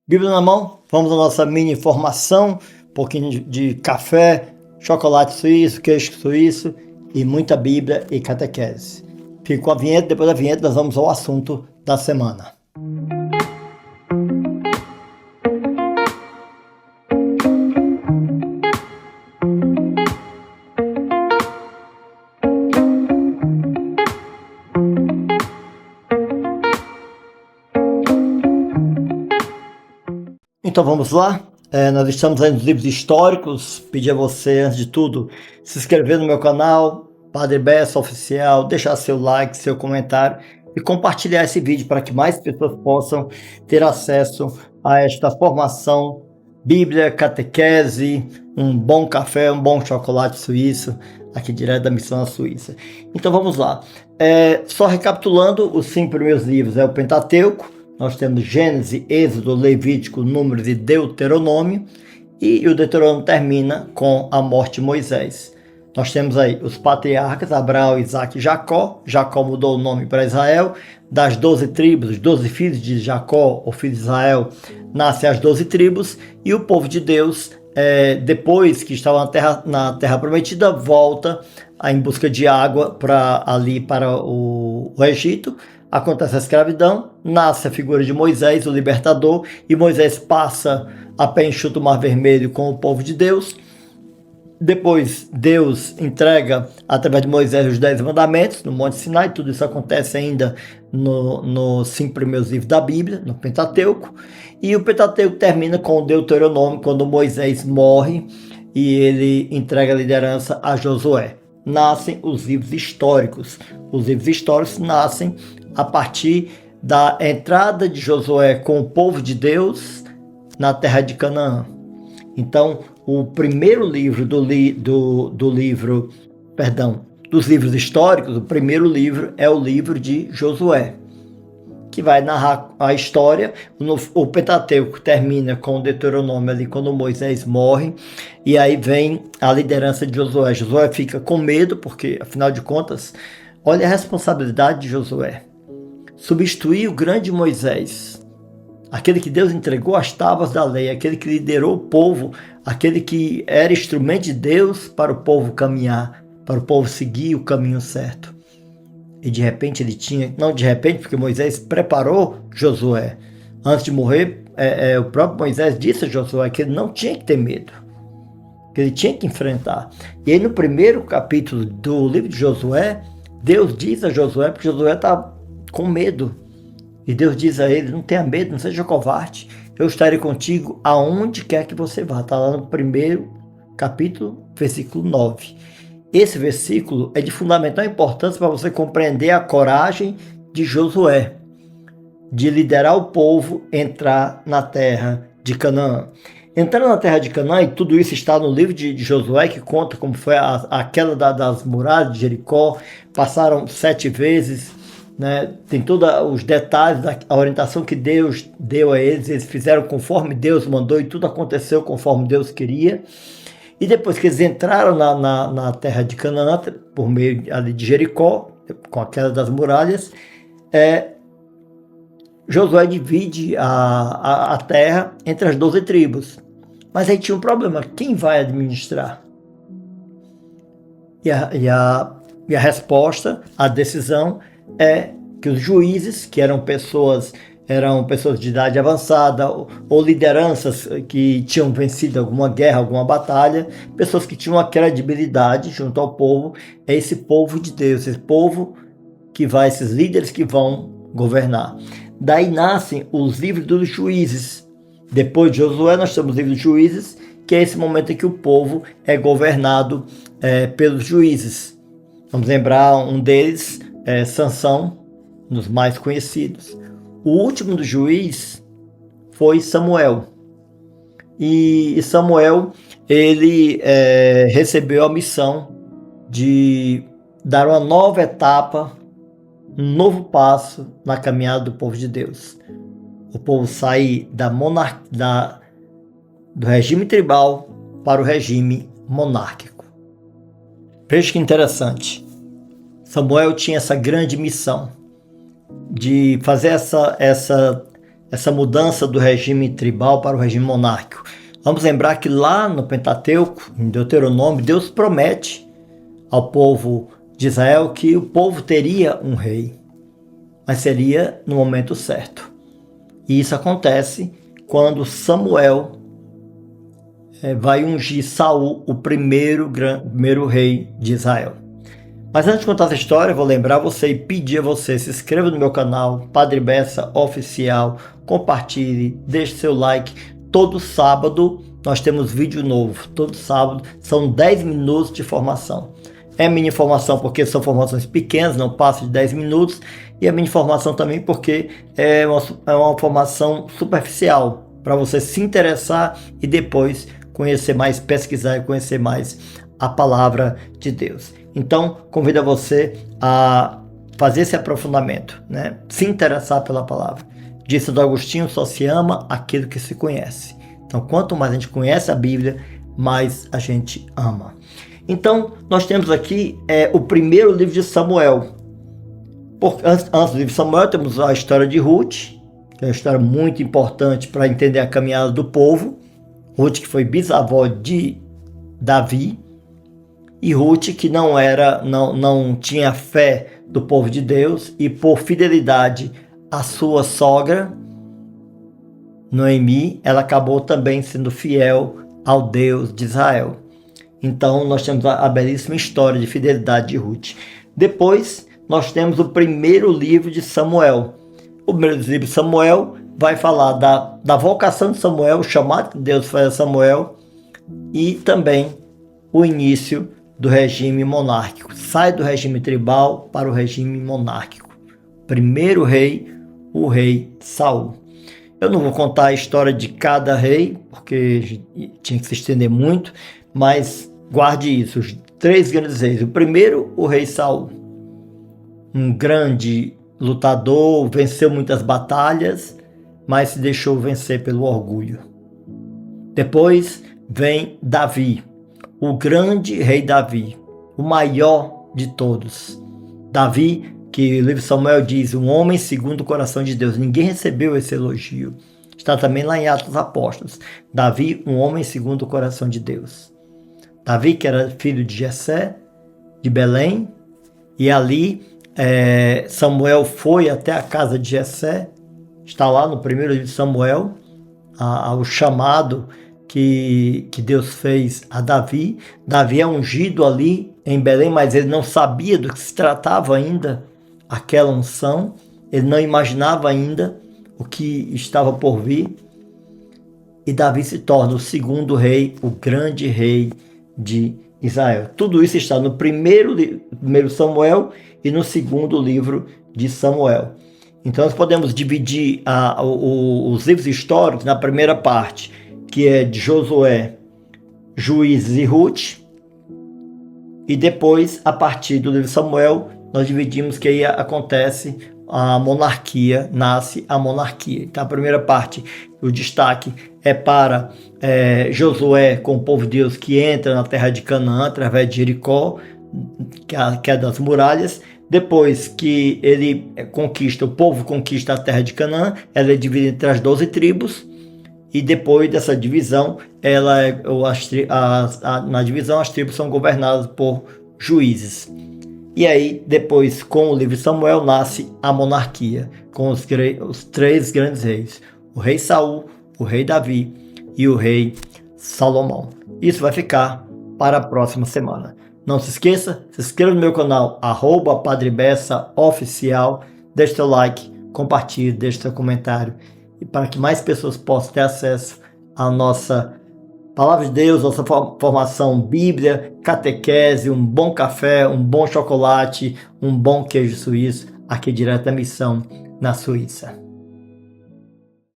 Bíblia na mão, vamos à nossa mini formação, um pouquinho de café, chocolate suíço, queijo suíço e muita Bíblia e catequese. Fica com a vinheta, depois da vinheta nós vamos ao assunto da semana. Então vamos lá, nós estamos aí nos livros históricos. Pedir a você, antes de tudo, se inscrever no meu canal, Padre Bessa Oficial, deixar seu like, seu comentário e compartilhar esse vídeo para que mais pessoas possam ter acesso a esta formação, Bíblia, catequese, um bom café, um bom chocolate suíço, aqui direto da Missão na Suíça. Então vamos lá, só recapitulando, os 5 primeiros livros é o Pentateuco. Nós temos Gênesis, Êxodo, Levítico, Números e Deuteronômio. E o Deuteronômio termina com a morte de Moisés. Nós temos aí os patriarcas, Abraão, Isaac e Jacó. Jacó mudou o nome para Israel. Das 12 tribos, os 12 filhos de Jacó, o filho de Israel, nascem as 12 tribos. E o povo de Deus, depois que estava na terra prometida, volta em busca de água para o Egito. Acontece a escravidão, nasce a figura de Moisés, o libertador, e Moisés passa a pé enxuto o Mar Vermelho com o povo de Deus. Depois Deus entrega através de Moisés os 10 mandamentos no Monte Sinai. Tudo isso acontece ainda nos 5 primeiros livros da Bíblia, no Pentateuco. E o Pentateuco termina com o Deuteronômio, quando Moisés morre e ele entrega a liderança a Josué. Nascem os livros históricos. Os livros históricos nascem a partir da entrada de Josué com o povo de Deus na terra de Canaã. Então, o primeiro livro dos livros históricos, o primeiro livro é o livro de Josué, que vai narrar a história. O Pentateuco termina com o Deuteronômio ali quando Moisés morre, e aí vem a liderança de Josué. Josué fica com medo, porque afinal de contas, olha a responsabilidade de Josué. Substituir o grande Moisés, aquele que Deus entregou as tábuas da lei, aquele que liderou o povo, aquele que era instrumento de Deus para o povo caminhar, para o povo seguir o caminho certo. E de repente porque Moisés preparou Josué. Antes de morrer, o próprio Moisés disse a Josué que ele não tinha que ter medo, que ele tinha que enfrentar. E aí no primeiro capítulo do livro de Josué, Deus diz a Josué, porque Josué está com medo, e Deus diz a ele: não tenha medo, não seja covarde, eu estarei contigo aonde quer que você vá. Está lá no primeiro capítulo, versículo 9. Esse versículo é de fundamental importância para você compreender a coragem de Josué de liderar o povo entrar na terra de Canaã. Entrando na terra de Canaã, e tudo isso está no livro de Josué, que conta como foi a queda das muralhas de Jericó. Passaram 7 vezes, né? Tem todos os detalhes da orientação que Deus deu a eles. Eles fizeram conforme Deus mandou e tudo aconteceu conforme Deus queria. E depois que eles entraram na terra de Canaã, por meio ali de Jericó, com a queda das muralhas, Josué divide a terra entre as 12 tribos. Mas aí tinha um problema: quem vai administrar? E a resposta, a decisão é que os juízes, que eram pessoas de idade avançada, ou lideranças que tinham vencido alguma guerra, alguma batalha, pessoas que tinham uma credibilidade junto ao povo, é esse povo de Deus, esse povo que vai, esses líderes que vão governar. Daí nascem os livros dos juízes. Depois de Josué, nós temos os livros dos juízes, que é esse momento em que o povo é governado pelos juízes. Vamos lembrar um deles, Sansão, um dos mais conhecidos. O último do juiz foi Samuel. E Samuel, ele recebeu a missão de dar uma nova etapa, um novo passo na caminhada do povo de Deus. O povo sair do regime tribal para o regime monárquico. Veja que interessante. Samuel tinha essa grande missão de fazer essa mudança do regime tribal para o regime monárquico. Vamos lembrar que lá no Pentateuco, em Deuteronômio, Deus promete ao povo de Israel que o povo teria um rei, mas seria no momento certo. E isso acontece quando Samuel vai ungir Saul, o primeiro rei de Israel. Mas antes de contar essa história, eu vou lembrar você e pedir a você, se inscreva no meu canal, Padre Bessa Oficial, compartilhe, deixe seu like. Todo sábado nós temos vídeo novo, todo sábado são 10 minutos de formação. É mini formação porque são formações pequenas, não passa de 10 minutos, e a mini formação também porque é uma formação superficial, para você se interessar e depois conhecer mais, pesquisar e conhecer mais a palavra de Deus. Então, convido você a fazer esse aprofundamento, né? Se interessar pela palavra. Disse do Agostinho, só se ama aquilo que se conhece. Então, quanto mais a gente conhece a Bíblia, mais a gente ama. Então, nós temos aqui o primeiro livro de Samuel. Antes do livro de Samuel, temos a história de Ruth, que é uma história muito importante para entender a caminhada do povo. Ruth, que foi bisavó de Davi, e Ruth, que não tinha fé do povo de Deus, e por fidelidade à sua sogra, Noemi, ela acabou também sendo fiel ao Deus de Israel. Então nós temos a belíssima história de fidelidade de Ruth. Depois nós temos o primeiro livro de Samuel. O primeiro livro de Samuel vai falar da vocação de Samuel, o chamado que Deus faz a Samuel, e também o início do regime monárquico. Sai do regime tribal para o regime monárquico. Primeiro rei, o rei Saul. Eu não vou contar a história de cada rei, porque tinha que se estender muito, mas guarde isso, os 3 grandes reis. O primeiro, o rei Saul. Um grande lutador, venceu muitas batalhas, mas se deixou vencer pelo orgulho. Depois vem Davi, o grande rei Davi, o maior de todos. Davi, que o livro de Samuel diz, um homem segundo o coração de Deus. Ninguém recebeu esse elogio. Está também lá em Atos dos Apóstolos. Davi, um homem segundo o coração de Deus. Davi, que era filho de Jessé, de Belém, e ali Samuel foi até a casa de Jessé. Está lá no primeiro livro de Samuel, o chamado que Deus fez a Davi. Davi é ungido ali em Belém, mas ele não sabia do que se tratava ainda aquela unção. Ele não imaginava ainda o que estava por vir. E Davi se torna o segundo rei, o grande rei de Israel. Tudo isso está no primeiro Samuel e no segundo livro de Samuel. Então nós podemos dividir os livros históricos na primeira parte, que é de Josué, Juízes e Ruth, e depois, a partir do livro de Samuel, nós dividimos que aí acontece a monarquia, nasce a monarquia. Então a primeira parte, o destaque é para Josué com o povo de Deus que entra na terra de Canaã através de Jericó, que é das muralhas. Depois que ele o povo conquista a terra de Canaã, ela é dividida entre as 12 tribos. E depois dessa divisão, na divisão as tribos são governadas por juízes. E aí, depois, com o livro de Samuel, nasce a monarquia, com os 3 grandes reis. O rei Saul, o rei Davi e o rei Salomão. Isso vai ficar para a próxima semana. Não se esqueça, se inscreva no meu canal, @Padre Bessa Oficial, deixe seu like, compartilhe, deixe seu comentário, e para que mais pessoas possam ter acesso à nossa Palavra de Deus, nossa formação, Bíblia, catequese, um bom café, um bom chocolate, um bom queijo suíço, aqui direto da missão na Suíça.